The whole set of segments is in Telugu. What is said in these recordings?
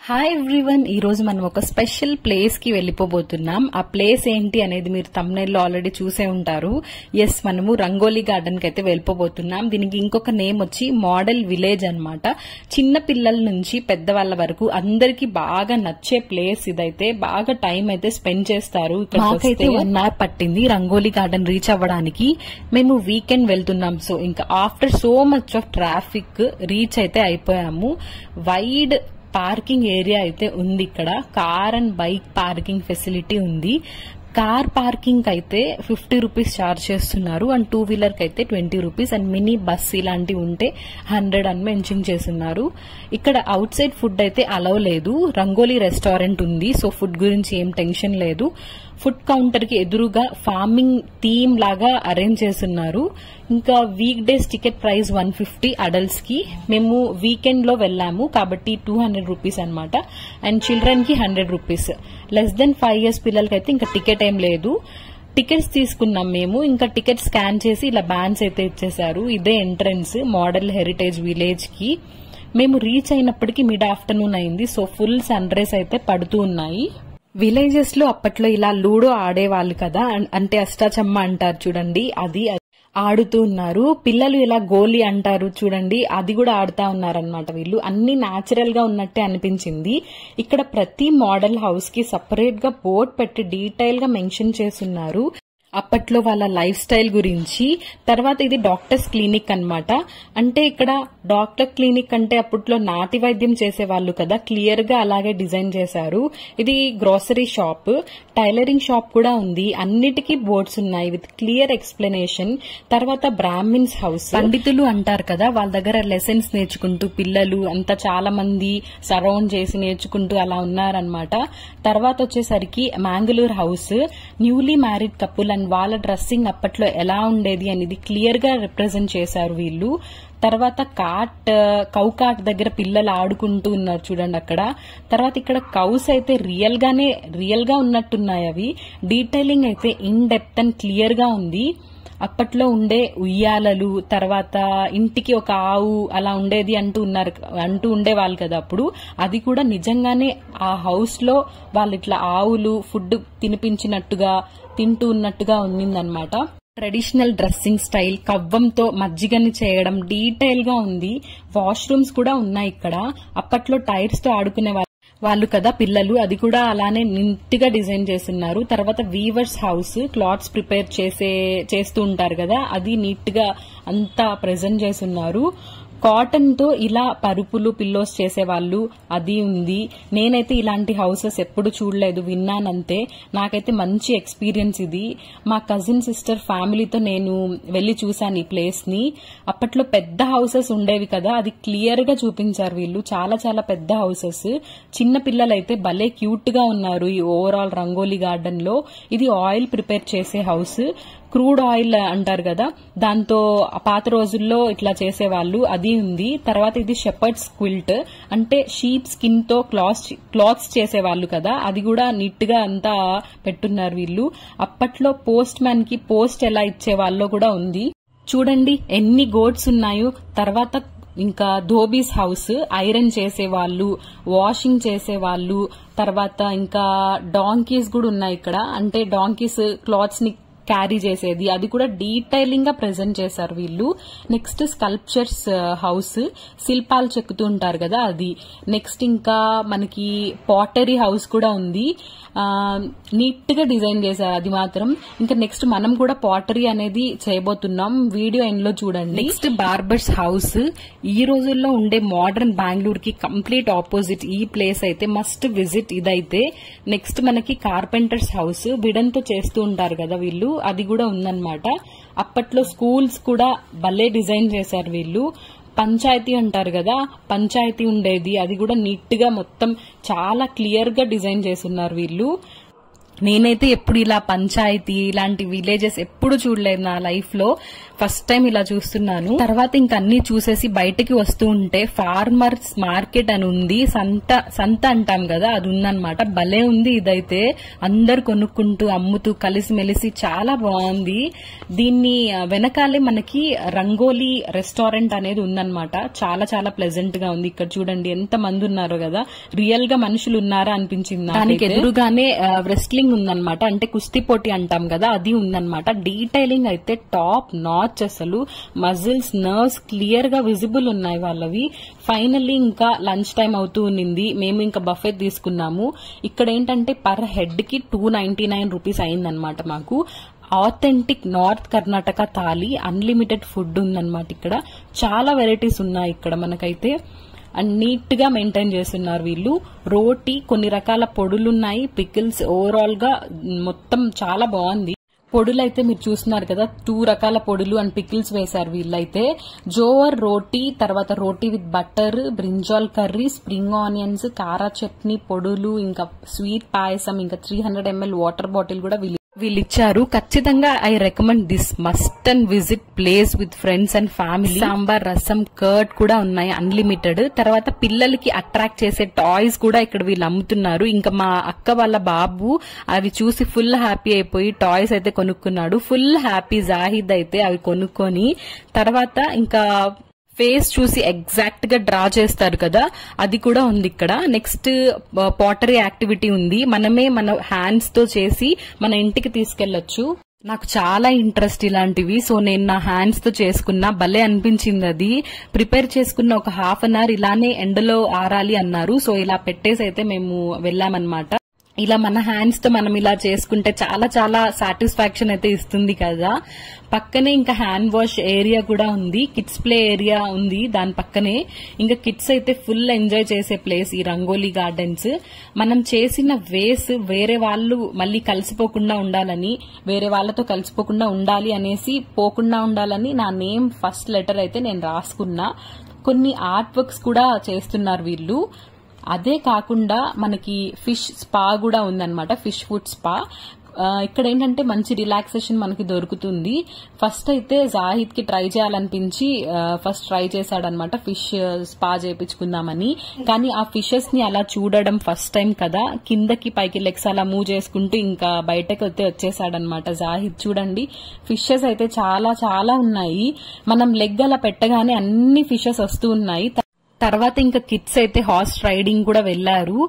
హాయ్ ఎవ్రీవన్, ఈ రోజు మనం ఒక స్పెషల్ ప్లేస్ కి వెళ్లిపోబోతున్నాం. ఆ ప్లేస్ ఏంటి అనేది మీరు thumbnail లో ఆల్రెడీ చూసే ఉంటారు. ఎస్, మనము రంగోలీ గార్డెన్ కి అయితే వెళ్లిపోబోతున్నాం. దీనికి ఇంకొక నేమ్ వచ్చి మోడల్ విలేజ్ అన్నమాట. చిన్న పిల్లల నుంచి పెద్దవాళ్ల వరకు అందరికి బాగా నచ్చే ప్లేస్ ఇదైతే. బాగా టైం అయితే స్పెండ్ చేస్తారు. మాకైతే 1 hour పట్టింది రంగోలీ గార్డెన్ రీచ్ అవ్వడానికి. మేము వీకెండ్ వెళ్తున్నాం, సో ఇంకా after so much of traffic reach అయితే అయిపోయాము. వైడ్ పార్కింగ్ ఏరియా అయితే ఉంది. ఇక్కడ car and bike parking facility ఉంది. కార్ పార్కింగ్ అయితే 50 రూపీస్ ఛార్జ్ చేస్తున్నారు అండ్ 2 వీలర్ కి అయితే 20 రూపీస్ అండ్ మినీ బస్ ఇలాంటివి ఉంటే 100 అని మెన్షన్ చేస్తున్నారు. ఇక్కడ అవుట్ సైడ్ ఫుడ్ అయితే అలౌ లేదు. రంగోలీ రెస్టారెంట్ ఉంది, సో ఫుడ్ గురించి ఏం టెన్షన్ లేదు. ఫుడ్ కౌంటర్ కి ఎదురుగా ఫార్మింగ్ థీమ్ లాగా అరేంజ్ చేస్తున్నారు. ఇంకా week days ticket price 150 adults కి. మేము వీకెండ్ లో వెళ్ళాము కాబట్టి 200 రూపీస్ అనమాట. అండ్ చిల్డ్రన్ కి 100 రూపీస్. లెస్ దెన్ 5 years పిల్లలకైతే ఇంకా టికెట్ ఏం లేదు. టికెట్స్ తీసుకున్నాం మేము. ఇంకా టికెట్ స్కాన్ చేసి ఇలా బ్యాన్స్ అయితే ఇచ్చేసారు. ఇదే ఎంట్రన్స్ మోడల్ హెరిటేజ్ విలేజ్ కి. మేము రీచ్ అయినప్పటికీ మిడ్ ఆఫ్టర్నూన్ అయింది, సో ఫుల్ సన్ రైజ్ అయితే పడుతూ ఉన్నాయి. విలేజెస్ లో అప్పట్లో ఇలా లూడో ఆడేవాళ్ళు కదా, అంటే అష్టాచమ్మ అంటారు చూడండి, అది ఆడుతూ ఉన్నారు. పిల్లలు ఇలా గోలీ అంటారు చూడండి, అది కూడా ఆడుతా ఉన్నారనమాట వీళ్ళు. అన్ని న్యాచురల్ గా ఉన్నట్టే అనిపించింది. ఇక్కడ ప్రతి మోడల్ హౌస్ కి సపరేట్ గా బోర్డ్ పెట్టి డీటెయిల్ గా మెన్షన్ చేస్తున్నారు అప్పట్లో వాళ్ళ లైఫ్ స్టైల్ గురించి. తర్వాత ఇది డాక్టర్స్ క్లినిక్ అన్నమాట. అంటే ఇక్కడ డాక్టర్ క్లినిక్ అంటే అప్పట్లో నాటి వైద్యం చేసేవాళ్ళు కదా, క్లియర్ గా అలాగే డిజైన్ చేశారు. ఇది గ్రోసరీ షాప్, టైలరింగ్ షాప్ కూడా ఉంది. అన్నిటికీ బోర్డ్స్ ఉన్నాయి విత్ క్లియర్ ఎక్స్ప్లెనేషన్. తర్వాత బ్రాహ్మిన్స్ హౌస్, పండితులు అంటారు కదా, వాళ్ళ దగ్గర లెసన్స్ నేర్చుకుంటూ పిల్లలు అంతా చాలా మంది సరౌండ్ చేసి నేర్చుకుంటూ అలా ఉన్నారనమాట. తర్వాత వచ్చేసరికి Mangaluru house, newly married couple and వాళ్ళ డ్రెస్సింగ్ అప్పట్లో ఎలా ఉండేది అనేది క్లియర్ గా రిప్రజెంట్ చేశారు వీళ్ళు. తర్వాత కౌకాట్ దగ్గర పిల్లలు ఆడుకుంటూ ఉన్నారు చూడండి అక్కడ. తర్వాత ఇక్కడ కౌస్ అయితే రియల్ గా ఉన్నట్టున్నాయి అవి. డీటెయిలింగ్ అయితే ఇన్ డెప్త్ అండ్ క్లియర్ గా ఉంది. అప్పట్లో ఉండే ఉయ్యాలలు, తర్వాత ఇంటికి ఒక ఆవు అలా ఉండేది అంటూ ఉండేవాళ్ళు కదా అప్పుడు. అది కూడా నిజంగానే ఆ హౌస్ లో వాళ్ళు ఇట్లా ఆవులు ఫుడ్ తినిపించినట్టుగా తింటూ ఉన్నట్టుగా ఉన్నిందనమాట. ట్రెడిషనల్ డ్రెస్సింగ్ స్టైల్, కవ్వంతో మజ్జిగని చేయడం డీటెయిల్ గా ఉంది. వాష్రూమ్స్ కూడా ఉన్నాయి ఇక్కడ. అప్పట్లో టైర్స్ తో ఆడుకునే వాళ్ళు కదా పిల్లలు, అది కూడా అలానే నీట్ గా డిజైన్ చేస్తున్నారు. తర్వాత వీవర్స్ హౌస్, క్లాత్స్ ప్రిపేర్ చేస్తూ ఉంటారు కదా, అది నీట్ గా అంతా ప్రెజెంట్ చేస్తున్నారు. కాటన్ తో ఇలా పరుపులు పిల్లోస్ చేసేవాళ్ళు, అది ఉంది. నేనైతే ఇలాంటి హౌసెస్ ఎప్పుడు చూడలేదు, విన్నానంతే. నాకైతే మంచి ఎక్స్పీరియన్స్ ఇది. మా కజిన్ సిస్టర్ ఫ్యామిలీతో నేను వెళ్లి చూశాను ఈ ప్లేస్ ని. అప్పట్లో పెద్ద హౌసెస్ ఉండేవి కదా, అది క్లియర్ గా చూపించారు వీళ్ళు. చాలా చాలా పెద్ద హౌసెస్. చిన్న పిల్లలైతే భలే క్యూట్ గా ఉన్నారు ఈ ఓవరాల్ రంగోలీ గార్డెన్ లో. ఇది ఆయిల్ ప్రిపేర్ చేసే హౌస్. క్రూడ్ ఆయిల్ అంటారు కదా, దాంతో పాత రోజుల్లో ఇట్లా చేసేవాళ్ళు, అది ఉంది. తర్వాత ఇది షెపర్డ్స్ క్విల్ట్, అంటే షీప్ స్కిన్ తో క్లాత్స్ చేసేవాళ్ళు కదా, అది కూడా నీట్ గా అంతా పెట్టున్నారు వీళ్ళు. అప్పట్లో పోస్ట్ మ్యాన్ కి పోస్ట్ ఎలా ఇచ్చేవాళ్ళో కూడా ఉంది. చూడండి ఎన్ని గోడ్స్ ఉన్నాయో. తర్వాత ఇంకా ధోబీస్ హౌస్, ఐరన్ చేసేవాళ్ళు, వాషింగ్ చేసేవాళ్ళు. తర్వాత ఇంకా డాంకీస్ కూడా ఉన్నాయి ఇక్కడ, అంటే డాంకీస్ క్లాత్స్ ని క్యారీ చేసేది, అది కూడా డీటెయిలింగ్ గా ప్రెజెంట్ చేశారు వీళ్ళు. నెక్స్ట్ స్కల్ప్చర్స్ హౌస్, శిల్పాలు చెక్కుతూ ఉంటారు కదా అది. నెక్స్ట్ ఇంకా మనకి పాటరీ హౌస్ కూడా ఉంది. నీట్ గా డిజైన్ చేశారు అది మాత్రం. ఇంకా నెక్స్ట్ మనం కూడా పాటరీ అనేది చేయబోతున్నాం, వీడియో ఎండ్ లో చూడండి. Next barbers house. ఈ రోజుల్లో ఉండే మోడర్న్ బెంగళూరు కి కంప్లీట్ ఆపోజిట్ ఈ ప్లేస్ అయితే, మస్ట్ విజిట్ ఇదైతే. నెక్స్ట్ మనకి కార్పెంటర్స్ హౌస్, బిడంతో చేస్తూ ఉంటారు కదా వీళ్ళు, అది కూడా ఉందన్నమాట. అప్పట్లో స్కూల్స్ కూడా భలే డిజైన్ చేశారు వీళ్ళు. పంచాయతీ అంటారు కదా, పంచాయతీ ఉండేది, అది కూడా నీట్ గా మొత్తం చాలా క్లియర్ గా డిజైన్ చేస్తున్నారు వీళ్ళు. నేనైతే ఎప్పుడు ఇలా పంచాయతీ ఇలాంటి విలేజెస్ ఎప్పుడు చూడలేదు నా లైఫ్ లో. ఫస్ట్ టైం ఇలా చూస్తున్నాను. తర్వాత ఇంకా అన్ని చూసేసి బయటకి వస్తూ ఉంటే ఫార్మర్స్ మార్కెట్ అని ఉంది, సంత అంటాం కదా, అది ఉందన్నమాట. భలే ఉంది ఇదైతే, అందరు కొనుక్కుంటూ అమ్ముతూ కలిసిమెలిసి చాలా బాగుంది. దీన్ని వెనకాలే మనకి రంగోలీ రెస్టారెంట్ అనేది ఉందన్నమాట. చాలా చాలా ప్లెజెంట్ గా ఉంది. ఇక్కడ చూడండి ఎంత మంది ఉన్నారో కదా, రియల్ గా మనుషులు ఉన్నారా అనిపించింది. దానికి ఎదురుగానే రెస్లింగ్ ఉందన్నమాట, అంటే కుస్తీ పోటీ అంటాం కదా, అది ఉందన్నమాట. డీటెయిలింగ్ అయితే టాప్ నాచ్, అసలు మజిల్స్ నర్వ్స్ క్లియర్ గా విజిబుల్ ఉన్నాయి వాళ్ళవి. ఫైనల్లీ ఇంకా లంచ్ టైం అవుతూ ఉన్నింది. మేము ఇంకా బఫెట్ తీసుకున్నాము. ఇక్కడ ఏంటంటే పర్ హెడ్ కి 299 రూపీస్ అయిందనమాట మాకు. Authentic north Karnataka thali, unlimited food ఉందన్నమాట. ఇక్కడ చాలా వెరైటీస్ ఉన్నాయి ఇక్కడ మనకైతే, అండ్ నీట్ గా మెయింటైన్ చేస్తున్నారు వీళ్ళు. రోటీ, కొన్ని రకాల పొడులున్నాయి, పికిల్స్, ఓవరాల్ గా మొత్తం చాలా బాగుంది. పొడులు అయితే మీరు చూస్తున్నారు కదా, 2 రకాల పొడులు అండ్ పికిల్స్ వేశారు వీళ్ళైతే. జోవర్ రోటీ, తర్వాత roti with butter, brinjal curry, spring onions, kara chutney, పొడులు, ఇంకా స్వీట్ పాయసం, ఇంకా 300 ml వాటర్ బాటిల్ కూడా వీళ్ళు ఇచ్చారు. ఖచ్చితంగా I recommend this must and visit place with friends and family. Sambar, రసం, కర్డ్ కూడా ఉన్నాయి అన్లిమిటెడ్. తర్వాత పిల్లలకి అట్రాక్ట్ చేసే టాయ్స్ కూడా ఇక్కడ వీళ్ళు అమ్ముతున్నారు. ఇంకా మా అక్క వాళ్ళ బాబు అవి చూసి ఫుల్ హ్యాపీ అయిపోయి టాయ్స్ అయితే కొనుక్కున్నాడు. ఫుల్ హ్యాపీ జాహిద్ అయితే అవి కొనుక్కొని. తర్వాత ఇంకా ఫేస్ చూసి ఎగ్జాక్ట్ గా డ్రా చేస్తారు కదా, అది కూడా ఉంది ఇక్కడ. నెక్స్ట్ పాటరీ యాక్టివిటీ ఉంది, మనమే మన హ్యాండ్స్ తో చేసి మన ఇంటికి తీసుకెళ్లొచ్చు. నాకు చాలా ఇంట్రెస్ట్ ఇలాంటివి, సో నేను నా హ్యాండ్స్ తో చేసుకున్నా. భలే అనిపించింది అది. ప్రిపేర్ చేసుకున్న ఒక హాఫ్ అన్ అవర్ ఇలానే ఎండలో ఆరాలి అన్నారు. సో ఇలా పెట్టేసి అయితే మేము వెళ్ళామన్నమాట. ఇలా మన హ్యాండ్స్ తో మనం ఇలా చేసుకుంటే చాలా చాలా సాటిస్ఫాక్షన్ అయితే ఇస్తుంది కదా. పక్కనే ఇంకా హ్యాండ్ వాష్ ఏరియా కూడా ఉంది, కిడ్స్ ప్లే ఏరియా ఉంది దాని పక్కనే. ఇంకా కిడ్స్ అయితే ఫుల్ ఎంజాయ్ చేసే ప్లేస్ ఈ రంగోలీ గార్డెన్స్. మనం చేసిన వేస్ వేరే వాళ్ళు మళ్ళీ కలిసిపోకుండా ఉండాలని, వేరే వాళ్ళతో కలిసిపోకుండా ఉండాలి అనేసి, పోకుండా ఉండాలని నా నేమ్ ఫస్ట్ లెటర్ అయితే నేను రాసుకున్నా. కొన్ని ఆర్ట్ వర్క్స్ కూడా చేస్తున్నారు వీళ్ళు. అదే కాకుండా మనకి ఫిష్ స్పా కూడా ఉందన్నమాట, ఫిష్ ఫుడ్ స్పా. ఇక్కడ ఏంటంటే మంచి రిలాక్సేషన్ మనకి దొరుకుతుంది. ఫస్ట్ అయితే జాహిద్ కి ట్రై చేయాలనిపించి ఫస్ట్ ట్రై చేశాడనమాట ఫిష్ స్పా చేయించుకుందామని. కానీ ఆ ఫిషెస్ ని అలా చూడడం ఫస్ట్ టైం కదా, కిందకి పైకి లెగ్స్ అలా మూవ్ చేసుకుంటూ ఇంకా బయటకు వచ్చేసాడనమాట జాహిద్. చూడండి ఫిషెస్ అయితే చాలా చాలా ఉన్నాయి. మనం లెగ్ అలా పెట్టగానే అన్ని ఫిషెస్ వస్తూ ఉన్నాయి. తర్వాత ఇంకా కిడ్స్ అయితే హార్స్ రైడింగ్ కూడా వెళ్లారు.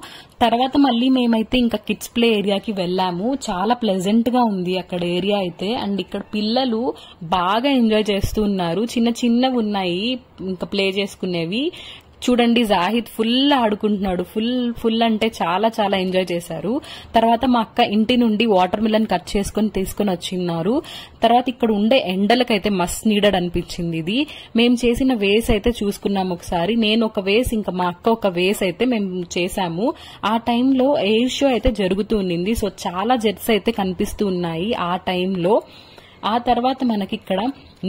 తర్వాత మళ్ళీ మేమైతే ఇంకా కిడ్స్ ప్లే ఏరియాకి వెళ్ళాము. చాలా ప్లెజెంట్ గా ఉంది అక్కడ ఏరియా అయితే. అండ్ ఇక్కడ పిల్లలు బాగా ఎంజాయ్ చేస్తూ ఉన్నారు. చిన్న చిన్నవి ఉన్నాయి ఇంకా ప్లే చేసుకునేవి. చూడండి జాహిద్ ఫుల్ ఆడుకుంటున్నాడు, ఫుల్ అంటే చాలా చాలా ఎంజాయ్ చేశారు. తర్వాత మా అక్క ఇంటి నుండి వాటర్ మిలన్ కట్ చేసుకుని తీసుకుని వచ్చిన్నారు. తర్వాత ఇక్కడ ఉండే ఎండలకైతే మస్ట్ నీడెడ్ అనిపించింది ఇది. మేము చేసిన వేస్ అయితే చూసుకున్నాము ఒకసారి. నేను ఒక వేస్, ఇంకా మా అక్క ఒక వేస్ అయితే మేము చేశాము. ఆ టైంలో ఎయిర్ షో అయితే జరుగుతూ ఉండింది. సో చాలా జెట్స్ అయితే కనిపిస్తూ ఉన్నాయి ఆ టైంలో. ఆ తర్వాత మనకి ఇక్కడ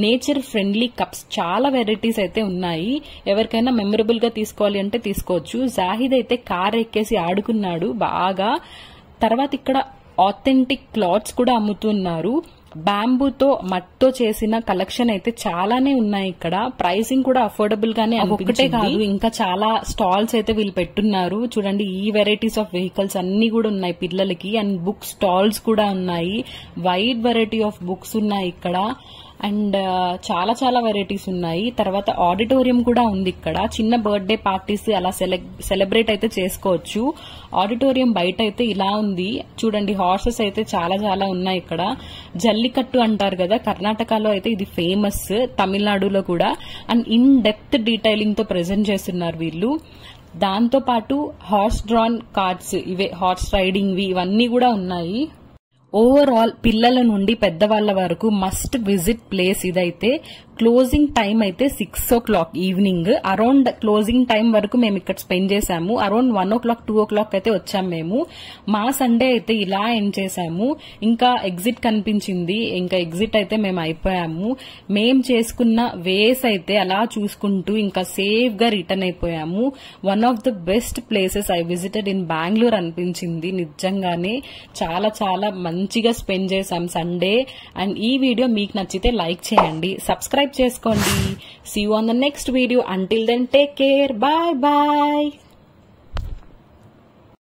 నేచర్ ఫ్రెండ్లీ కప్స్ చాలా వెరైటీస్ అయితే ఉన్నాయి. ఎవరికైనా మెమరబుల్ గా తీసుకోవాలి అంటే తీసుకోవచ్చు. జాహిద్ అయితే కార్ ఎక్కేసి ఆడుకున్నాడు బాగా. తర్వాత ఇక్కడ ఆథెంటిక్ క్లాత్స్ కూడా అమ్ముతున్నారు. బ్యాంబూతో మట్టితో చేసిన కలెక్షన్ అయితే చాలానే ఉన్నాయి ఇక్కడ. ప్రైసింగ్ కూడా అఫోర్డబుల్ గానే ఒకటే కాదు, ఇంకా చాలా స్టాల్స్ అయితే వీళ్ళు పెట్టున్నారు. చూడండి ఈ వెరైటీస్ ఆఫ్ వెహికల్స్ అన్ని కూడా ఉన్నాయి పిల్లలకి. అండ్ బుక్ స్టాల్స్ కూడా ఉన్నాయి. వైడ్ వెరైటీ ఆఫ్ బుక్స్ ఉన్నాయి ఇక్కడ. అండ్ చాలా చాలా వెరైటీస్ ఉన్నాయి. తర్వాత ఆడిటోరియం కూడా ఉంది ఇక్కడ. చిన్న బర్త్డే పార్టీస్ అలా సెలబ్రేట్ అయితే చేసుకోవచ్చు. ఆడిటోరియం బయట అయితే ఇలా ఉంది. చూడండి హార్సెస్ అయితే చాలా చాలా ఉన్నాయి ఇక్కడ. జల్లికట్టు అంటారు కదా, కర్ణాటకలో అయితే ఇది ఫేమస్, తమిళనాడులో కూడా. అండ్ ఇన్ డెప్త్ డీటెయిలింగ్ తో ప్రెజెంట్ చేస్తున్నారు వీళ్ళు. దాంతో పాటు హార్స్ డ్రాన్ కార్డ్స్, ఇవే హార్స్ రైడింగ్ ఇవన్నీ కూడా ఉన్నాయి. ఓవరాల్ పిల్లల నుండి పెద్దవాళ్ల వరకు మస్ట్ విజిట్ ప్లేస్ ఇదైతే. క్లోజింగ్ టైం అయితే 6 o'clock evening. Around closing time వరకు మేము ఇక్కడ స్పెండ్ చేసాము. అరౌండ్ 1 o'clock 2 o'clock అయితే వచ్చాం మేము. మా సండే అయితే ఇలా ఎండ్ చేసాము. ఇంకా ఎగ్జిట్ కనిపించింది, ఇంకా ఎగ్జిట్ అయితే మేము అయిపోయాము. మేం చేసుకున్న వేస్ అయితే అలా చూసుకుంటూ ఇంకా సేఫ్ గా రిటర్న్ అయిపోయాము. One of the best places I visited in Bengaluru అనిపించింది. నిజంగానే చాలా చాలా మంచిగా స్పెండ్ చేసాం సండే. అండ్ ఈ వీడియో మీకు నచ్చితే లైక్ చేయండి, సబ్స్క్రైబ్ చేసుకోండి. See you on the next video. Until then, take care. Bye bye.